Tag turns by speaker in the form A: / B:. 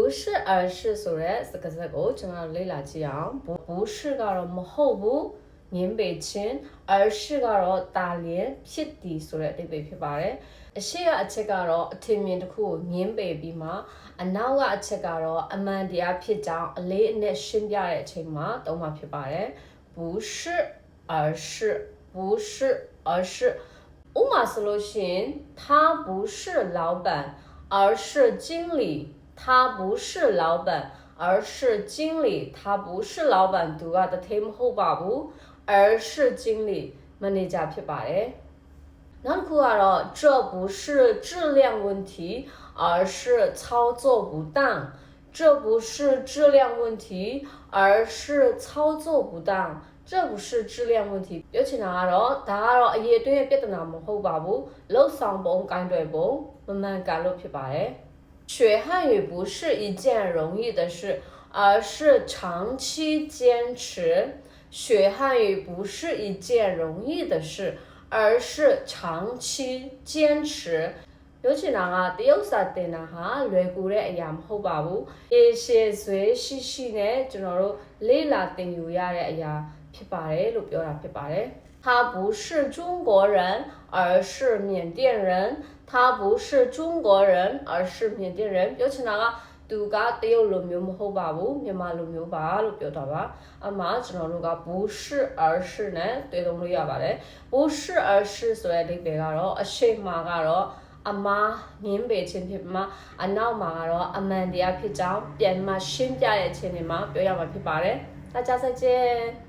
A: 不是而是ဆိုတဲ့စကားဆက်ကိုကျွန်တော်လေ့လာကြည့်အောင်不是ကတော့မဟုတ်ဘူးငင်းပေချင်း而是ကတော့တာလျင်ဖြစ်သည်ဆိုတဲ့အဓိပ္ပာယ်ဖြစ်ပါတယ်အရှိကအချက်ကတော့အထင်မြင်တစ်ခုကိုငင်းပေပြီးမှအနောက်ကအချက်ကတော့အမှန်တရားဖြစ်ကြောင်းအလေးအနက်ရှင်းပြတဲ့အချိန်မှာသုံးမှာဖြစ်ပါတယ်不是而是不是而是ဥပမာဆိုလို့ရှိရင်他不是老板而是经理他不是老板而是经理他不是老板သူကတထည်မဟုတ်ပါဘူး而是经理မန်နေဂျာဖြစ်ပါတယ်နောက်တစ်ခုကတော့这不是质量问题而是操作不当这不是质量问题而是操作不当这不是质量问题ပြောချင်တာကတော့ဒါကတော့အရေးအတွင်းရဲ့ပြဿနာမဟုတ်ပါဘူးလှုပ်ဆောင်ပုံကိုင်တွယ်ပုံမမှန်ကန်လို့ဖြစ်ပါတယ်学汉语不是一件容易的事而是长期坚持学汉语不是一件容易的事而是长期坚持ပြောချင်တာကတရုတ်စာသင်တာဟာလွယ်ကူတဲ့အရာမဟုတ်ပါဘူးရေရှည်ဆွဲရှိနဲ့ကျွန်တော်တို့လေ့လာသင်ယူရတဲ့အရာဖြစ်ပါတယ်လို့ပြောတာဖြစ်ပါတယ်他不是中国人而是缅甸人他不是中国人而是缅甸人ပြောချင်တာကသူကတရုတ်လူမျိုးမဟုတ်ပါဘူးမြန်မာလူမျိုးပါလို့ပြောတာပါအမှကျွန်တော်တို့က不是而是နဲ့တွေ့သုံးလို့ရပါတယ်不是而是ဆိုတဲ့အဓိပ္ပာယ်ကတော့အရှိမကတော့အမားငင်းပေခြင်းဖြစ်မှာအနောက်မှာကတော့အမှန်တရားဖြစ်ကြောင်းပြန်မှရှင်းပြတဲ့အချိန်တွေမှာပြောရမှာဖြစ်ပါတယ်大家再见